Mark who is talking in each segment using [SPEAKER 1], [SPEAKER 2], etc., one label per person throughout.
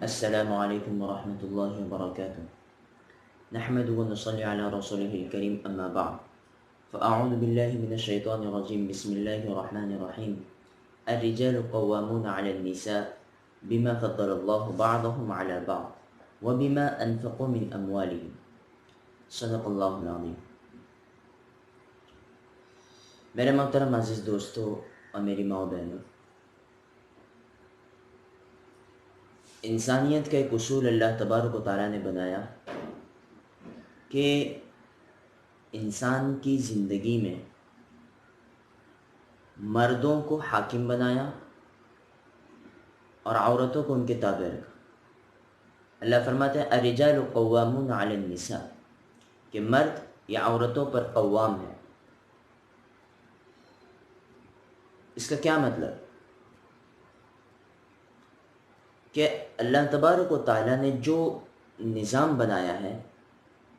[SPEAKER 1] السلام علیکم ورحمۃ اللہ وبرکاتہ نحمد ونصلی علی رسولہ الکریم اما بعد فاعوذ باللہ من الشیطان الرجیم بسم اللہ الرحمن الرحیم الرجال قوامون علی النساء بما فضل اللہ بعضهم علی بعض وبما انفقوا من اموالهم صدق اللہ العظیم۔ میرے محترم عزیز دوستو اور میری ماں و بہنوں، انسانیت کا ایک اصول اللہ تبارک و تعالیٰ نے بنایا کہ انسان کی زندگی میں مردوں کو حاکم بنایا اور عورتوں کو ان کے تابع رکھا۔ اللہ فرماتا ہے الرجال قوامون علی النساء، کہ مرد یا عورتوں پر قوام ہے۔ اس کا کیا مطلب؟ کہ اللہ تبارک و تعالیٰ نے جو نظام بنایا ہے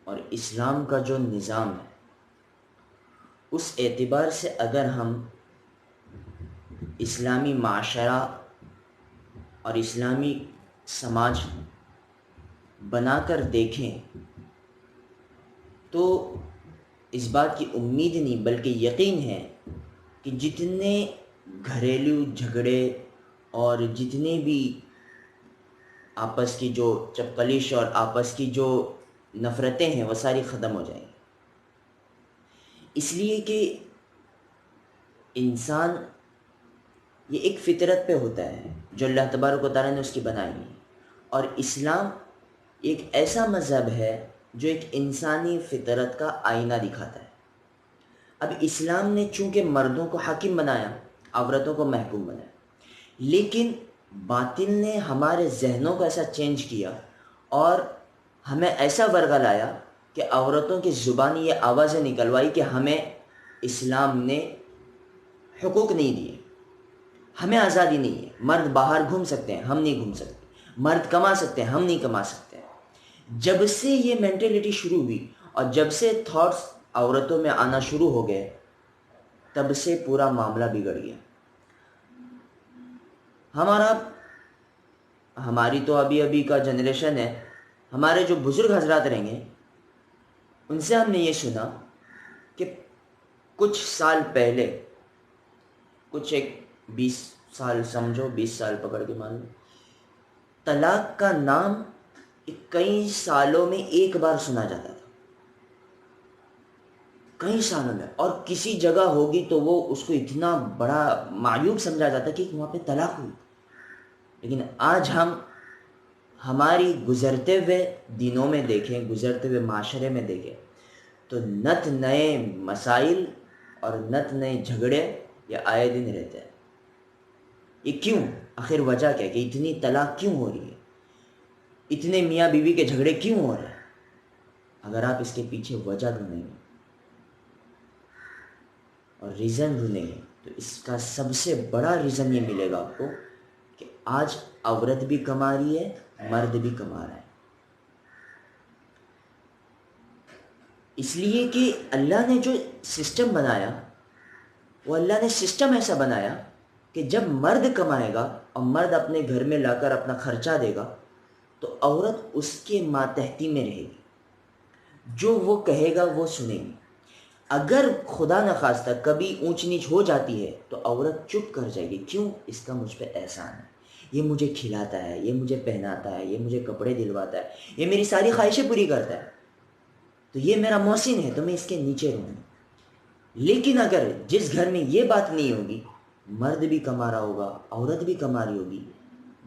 [SPEAKER 1] اور اسلام کا جو نظام ہے، اس اعتبار سے اگر ہم اسلامی معاشرہ اور اسلامی سماج بنا کر دیکھیں تو اس بات کی امید نہیں بلکہ یقین ہے کہ جتنے گھریلو جھگڑے اور جتنے بھی آپس کی جو چپقلش اور آپس کی جو نفرتیں ہیں وہ ساری ختم ہو جائیں گی۔ اس لیے کہ انسان یہ ایک فطرت پہ ہوتا ہے جو اللہ تبارک و تعالیٰ نے اس کی بنائی ہے، اور اسلام ایک ایسا مذہب ہے جو ایک انسانی فطرت کا آئینہ دکھاتا ہے۔ اب اسلام نے چونکہ مردوں کو حاکم بنایا، عورتوں کو محکوم بنایا، لیکن باطل نے ہمارے ذہنوں کو ایسا چینج کیا اور ہمیں ایسا ورگا لایا کہ عورتوں کی زبانی یہ آوازیں نکلوائی کہ ہمیں اسلام نے حقوق نہیں دیے، ہمیں آزادی نہیں ہے، مرد باہر گھوم سکتے ہیں ہم نہیں گھوم سکتے، مرد کما سکتے ہیں ہم نہیں کما سکتے۔ جب سے یہ مینٹلٹی شروع ہوئی اور جب سے تھاٹس عورتوں میں آنا شروع ہو گئے، تب سے پورا معاملہ بگڑ گیا۔ ہماری تو ابھی کا جنریشن ہے، ہمارے جو بزرگ حضرات رہیں گے ان سے ہم نے یہ سنا کہ کچھ سال پہلے، کچھ ایک 20 سال سمجھو، 20 سال پکڑ کے مان لو، طلاق کا نام کئی سالوں میں ایک بار سنا جاتا تھا، کئی سالوں میں، اور کسی جگہ ہوگی تو وہ اس کو اتنا بڑا معیوب سمجھا جاتا کہ وہاں پہ طلاق ہوئی۔ لیکن آج ہم ہماری گزرتے ہوئے دنوں میں دیکھیں، گزرتے ہوئے معاشرے میں دیکھیں تو نت نئے مسائل اور نت نئے جھگڑے یہ آئے دن رہتے ہیں۔ یہ کیوں؟ آخر وجہ کیا کہ اتنی طلاق کیوں ہو رہی ہے؟ اتنے میاں بیوی کے جھگڑے کیوں ہو رہے ہیں؟ اگر آپ اس کے پیچھے وجہ ڈھونڈیں گے اور ریزن ڈھونڈیں گے تو اس کا سب سے بڑا ریزن یہ ملے گا آپ کو کہ آج عورت بھی کما رہی ہے، مرد بھی کما رہا ہے۔ اس لیے کہ اللہ نے جو سسٹم بنایا، وہ اللہ نے سسٹم ایسا بنایا کہ جب مرد کمائے گا اور مرد اپنے گھر میں لا کر اپنا خرچہ دے گا تو عورت اس کے ماتحتی میں رہے گی، جو وہ کہے گا وہ سنے گی۔ اگر خدا نخواستہ کبھی اونچ نیچ ہو جاتی ہے تو عورت چپ کر جائے گی، کیوں؟ اس کا مجھ پہ احسان ہے، یہ مجھے کھلاتا ہے، یہ مجھے پہناتا ہے، یہ مجھے کپڑے دلواتا ہے، یہ میری ساری خواہشیں پوری کرتا ہے، تو یہ میرا محسن ہے، تو میں اس کے نیچے رہوں گا۔ لیکن اگر جس گھر میں یہ بات نہیں ہوگی، مرد بھی کما رہا ہوگا، عورت بھی کما رہی ہوگی،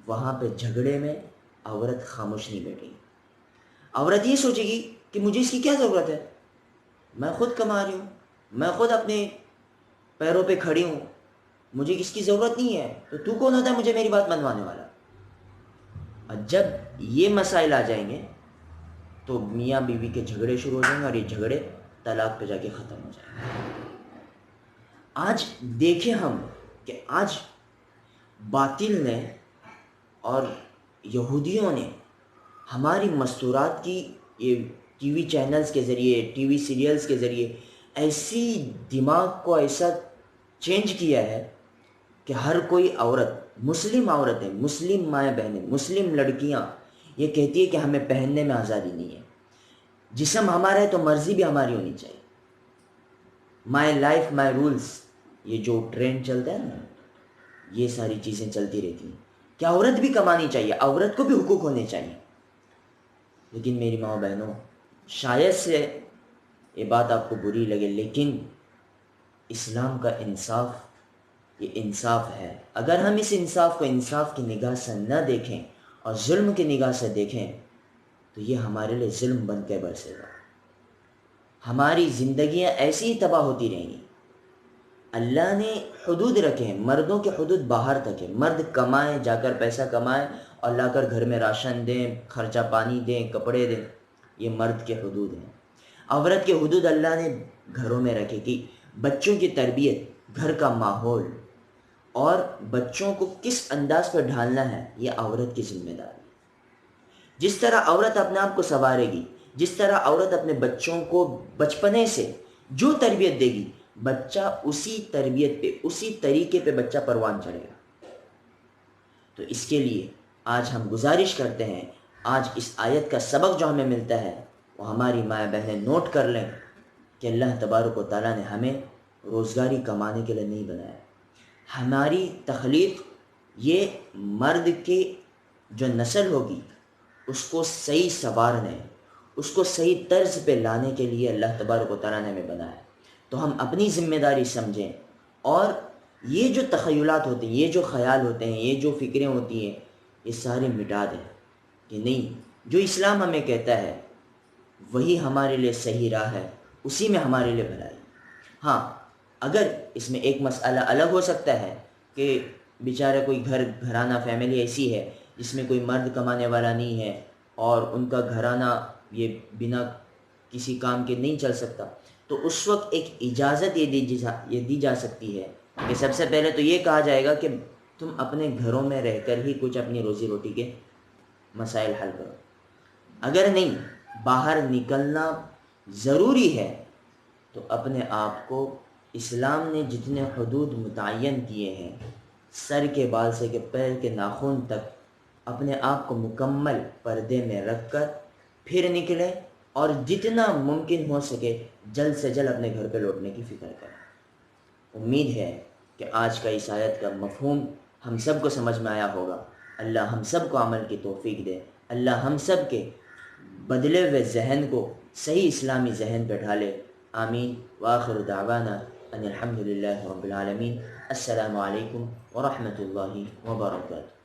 [SPEAKER 1] وہاں پہ جھگڑے میں عورت خاموش نہیں بیٹھے گی۔ عورت یہ سوچے گی کہ مجھے اس کی کیا ضرورت ہے، میں خود کما رہی ہوں، میں خود اپنے پیروں پہ کھڑی ہوں، مجھے اس کی ضرورت نہیں ہے، تو تو کون ہوتا ہے مجھے میری بات منوانے والا؟ اور جب یہ مسائل آ جائیں گے تو میاں بیوی کے جھگڑے شروع ہو جائیں گے اور یہ جھگڑے طلاق پہ جا کے ختم ہو جائیں گے۔ آج دیکھیں ہم کہ آج باطل نے اور یہودیوں نے ہماری مستورات کی یہ ٹی وی چینلز کے ذریعے، ٹی وی سیریلز کے ذریعے ایسی دماغ کو ایسا چینج کیا ہے کہ ہر کوئی عورت مسلم عورتیں، مسلم مائیں بہنیں، مسلم لڑکیاں یہ کہتی ہے کہ ہمیں پہننے میں آزادی نہیں ہے، جسم ہمارا ہے تو مرضی بھی ہماری ہونی چاہیے، مائی لائف مائی رولز، یہ جو ٹرینڈ چلتا ہے نا، یہ ساری چیزیں چلتی رہتی ہیں کہ عورت بھی کمانی چاہیے، عورت کو بھی حقوق ہونے چاہیے. لیکن میری ماں بہنوں، شاید سے یہ بات آپ کو بری لگے، لیکن اسلام کا انصاف یہ انصاف ہے. اگر ہم اس انصاف کو انصاف کی نگاہ سے نہ دیکھیں اور ظلم کی نگاہ سے دیکھیں تو یہ ہمارے لیے ظلم بن کے برسے گا، ہماری زندگیاں ایسی ہی تباہ ہوتی رہیں گی. اللہ نے حدود رکھے ہیں، مردوں کے حدود باہر تک ہے، مرد کمائیں، جا کر پیسہ کمائیں اور لا کر گھر میں راشن دیں، خرچہ پانی دیں، کپڑے دیں، یہ مرد کے حدود ہیں. عورت کے حدود اللہ نے گھروں میں رکھے کہ بچوں کی تربیت، گھر کا ماحول اور بچوں کو کس انداز پر ڈھالنا ہے یہ عورت کی ذمہ داری. جس طرح عورت اپنے آپ کو سنوارے گی، جس طرح عورت اپنے بچوں کو بچپنے سے جو تربیت دے گی، بچہ اسی تربیت پہ، اسی طریقے پہ بچہ پروان چڑھے گا. تو اس کے لیے آج ہم گزارش کرتے ہیں، آج اس آیت کا سبق جو ہمیں ملتا ہے وہ ہماری مائیں بہنیں نوٹ کر لیں کہ اللہ تبارک و تعالیٰ نے ہمیں روزگاری کمانے کے لیے نہیں بنایا. ہماری تخلیق یہ مرد کی جو نسل ہوگی اس کو صحیح سنوارنے، اس کو صحیح طرز پہ لانے کے لیے اللہ تبارک و تعالیٰ نے ہمیں بنایا ہے. تو ہم اپنی ذمہ داری سمجھیں اور یہ جو تخیلات ہوتے ہیں، یہ جو خیال ہوتے ہیں، یہ جو فکریں ہوتی ہیں، یہ سارے مٹا دیں کہ نہیں، جو اسلام ہمیں کہتا ہے وہی ہمارے لیے صحیح راہ ہے، اسی میں ہمارے لیے بھلائی. ہاں، اگر اس میں ایک مسئلہ الگ ہو سکتا ہے کہ بیچارہ کوئی گھرانہ فیملی ایسی ہے جس میں کوئی مرد کمانے والا نہیں ہے اور ان کا گھرانہ یہ بنا کسی کام کے نہیں چل سکتا، تو اس وقت ایک اجازت یہ دی جا سکتی ہے کہ سب سے پہلے تو یہ کہا جائے گا کہ تم اپنے گھروں میں رہ کر ہی کچھ اپنی روزی روٹی کے مسائل حل کرو. اگر نہیں باہر نکلنا ضروری ہے تو اپنے آپ کو اسلام نے جتنے حدود متعین کیے ہیں، سر کے بال سے کہ پیر کے ناخن تک، اپنے آپ کو مکمل پردے میں رکھ کر پھر نکلیں اور جتنا ممکن ہو سکے جلد سے جلد اپنے گھر پہ لوٹنے کی فکر کریں. امید ہے کہ آج کا اس آیت کا مفہوم ہم سب کو سمجھ میں آیا ہوگا. اللہ ہم سب کو عمل کی توفیق دے، اللہ ہم سب کے بدلے ہوئے ذہن کو صحیح اسلامی ذہن پہ ڈھالے. آمین. وآخر دعوانا ان الحمد للہ رب العالمین. السلام علیکم ورحمۃ اللہ وبرکاتہ.